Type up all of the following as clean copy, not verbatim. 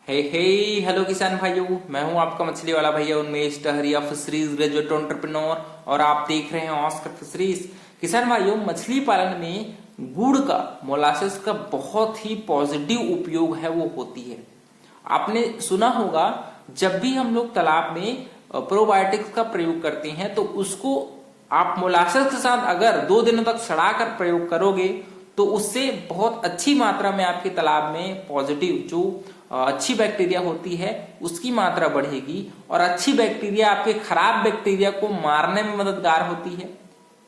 हे hello किसान भाइयों, मैं हूं आपका मछली वाला भैया उन्मेष टहरिया, फिशरीज ग्रेजुएट एंटरप्रेन्योर, और आप देख रहे हैं ऑस्कर फिशरीज। किसान भाइयों, मछली पालन में गुड़ का, मोलासेस का बहुत ही पॉजिटिव उपयोग है वो होती है। आपने सुना होगा, जब भी हम लोग तालाब में प्रोबायोटिक्स का प्रयोग करते हैं तो उसको आप मोलासेस के साथ अगर 2 दिनों तक सड़ा कर प्रयोग करोगे तो उससे बहुत अच्छी मात्रा में आपके तालाब में पॉजिटिव जो अच्छी बैक्टीरिया होती है उसकी मात्रा बढ़ेगी, और अच्छी बैक्टीरिया आपके खराब बैक्टीरिया को मारने में मददगार होती है।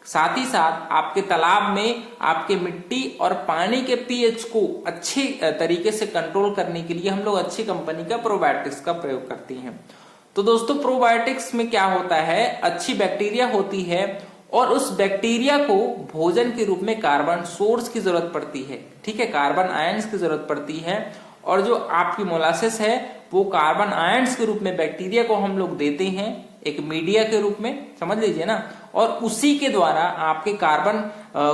साथ ही साथ आपके तालाब में आपके मिट्टी और पानी के पीएच को अच्छे तरीके से कंट्रोल करने के लिए हम लोग अच्छी कंपनी का प्रोबायोटिक्स का प्रयोग करते हैं। तो दोस्तों, प्रोबायोटिक्स में क्या होता है, अच्छी बैक्टीरिया होती है और उस बैक्टीरिया को भोजन के रूप में कार्बन सोर्स की जरूरत पड़ती है। ठीक है, कार्बन आयंस की जरूरत पड़ती है, और जो आपकी मोलासेस है वो कार्बन आयंस के रूप में बैक्टीरिया को हम लोग देते हैं, एक मीडिया के रूप में, समझ लीजिए ना। और उसी के द्वारा आपके कार्बन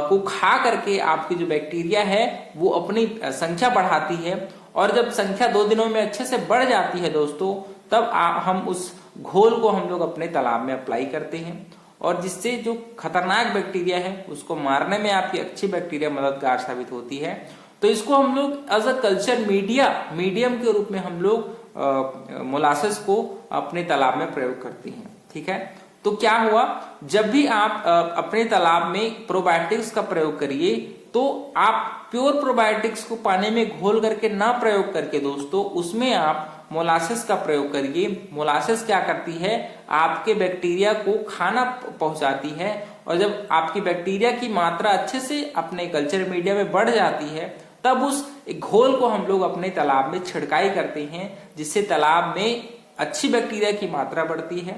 को खा करके आपकी जो बैक्टीरिया है वो अपनी संख्या बढ़ाती है, और जब संख्या 2 दिनों में अच्छे से बढ़ जाती है दोस्तों, तब हम उस घोल को हम लोग अपने तालाब में अप्लाई करते हैं, और जिससे जो खतरनाक बैक्टीरिया है उसको मारने में आपकी अच्छी बैक्टीरिया मददगार साबित होती है। तो इसको हम लोग एज अ कल्चर मीडियम के रूप में हम लोग मोलासेस को अपने तालाब में प्रयोग करते हैं। ठीक है, तो क्या हुआ, जब भी आप अपने तालाब में प्रोबायोटिक्स का प्रयोग करिए तो आप प्योर प्रोबायोटिक्स को पानी में घोल करके ना प्रयोग करके दोस्तों उसमें आप मोलासेस का प्रयोग करिए। मोलासेस क्या करती है, आपके बैक्टीरिया को खाना पहुंचाती है, और जब आपकी बैक्टीरिया की मात्रा अच्छे से अपने कल्चर मीडिया में बढ़ जाती है तब उस घोल को हम लोग अपने तालाब में छिड़काई करते हैं, जिससे तालाब में अच्छी बैक्टीरिया की मात्रा बढ़ती है।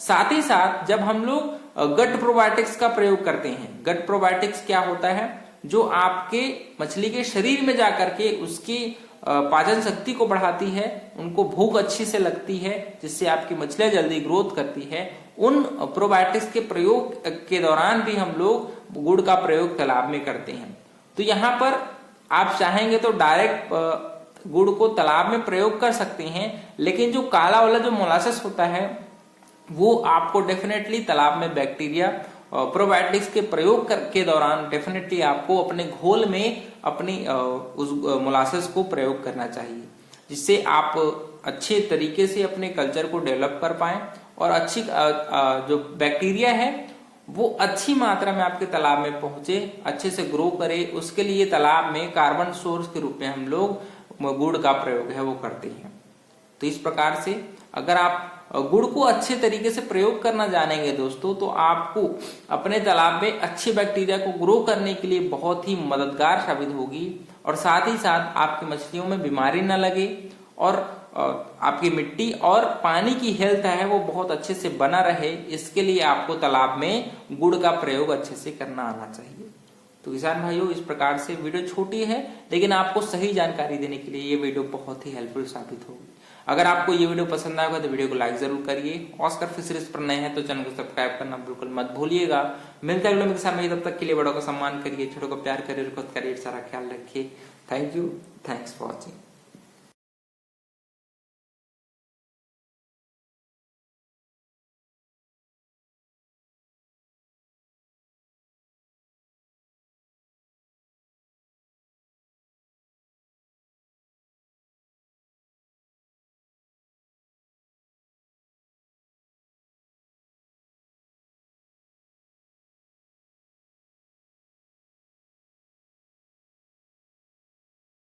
साथ ही साथ जब हम लोग गट प्रोबायोटिक्स का प्रयोग करते हैं, गट प्रोबायोटिक्स क्या होता है, जो आपके मछली के शरीर में जाकर के उसकी पाचन शक्ति को बढ़ाती है, उनको भूख अच्छी से लगती है, जिससे आपकी मछलियां जल्दी ग्रोथ करती है। उन प्रोबायोटिक्स के प्रयोग के दौरान भी हम लोग गुड़ का प्रयोग तालाब में करते हैं। तो यहाँ पर आप चाहेंगे तो डायरेक्ट गुड़ को तालाब में प्रयोग कर सकते हैं, लेकिन जो काला वाला जो मोलासेस होता है वो आपको डेफिनेटली तालाब में बैक्टीरिया प्रोबायोटिक्स के प्रयोग के दौरान डेफिनेटली आपको अपने घोल में अपनी उस मोलासेस को प्रयोग करना चाहिए, जिससे आप अच्छे तरीके से अपने कल्चर को डेवलप कर पाएं और अच्छी जो बैक्टीरिया है वो अच्छी मात्रा में आपके तालाब में पहुंचे, अच्छे से ग्रो करे। उसके लिए तालाब में कार्बन सोर्स के रूप में हम लोग गुड़ का प्रयोग है वो करते हैं। तो इस प्रकार से अगर आप गुड़ को अच्छे तरीके से प्रयोग करना जानेंगे दोस्तों, तो आपको अपने तालाब में अच्छी बैक्टीरिया को ग्रो करने के लिए बहुत ही मददगार साबित होगी, और साथ ही साथ आपकी मछलियों में बीमारी न लगे, और आपकी मिट्टी और पानी की हेल्थ है वो बहुत अच्छे से बना रहे। इसके लिए आपको तालाब में गुड़ का प्रयोग अच्छे से करना आना चाहिए। तो किसान भाइयों, इस प्रकार से वीडियो छोटी है लेकिन आपको सही जानकारी देने के लिए ये वीडियो बहुत ही हेल्पफुल साबित होगी। अगर आपको ये वीडियो पसंद आएगा तो वीडियो को लाइक जरूर करिए। ऑस्कर फिशरीज पर नए हैं तो चैनल को सब्सक्राइब करना बिल्कुल मत भूलिएगा। मिलते हैं अगले किसान भाई, तब तक के लिए बड़ों का सम्मान करिए, छोटों को प्यार करिए, खुद का ढेर सारा ख्याल रखिए। Thank you, thanks for watching.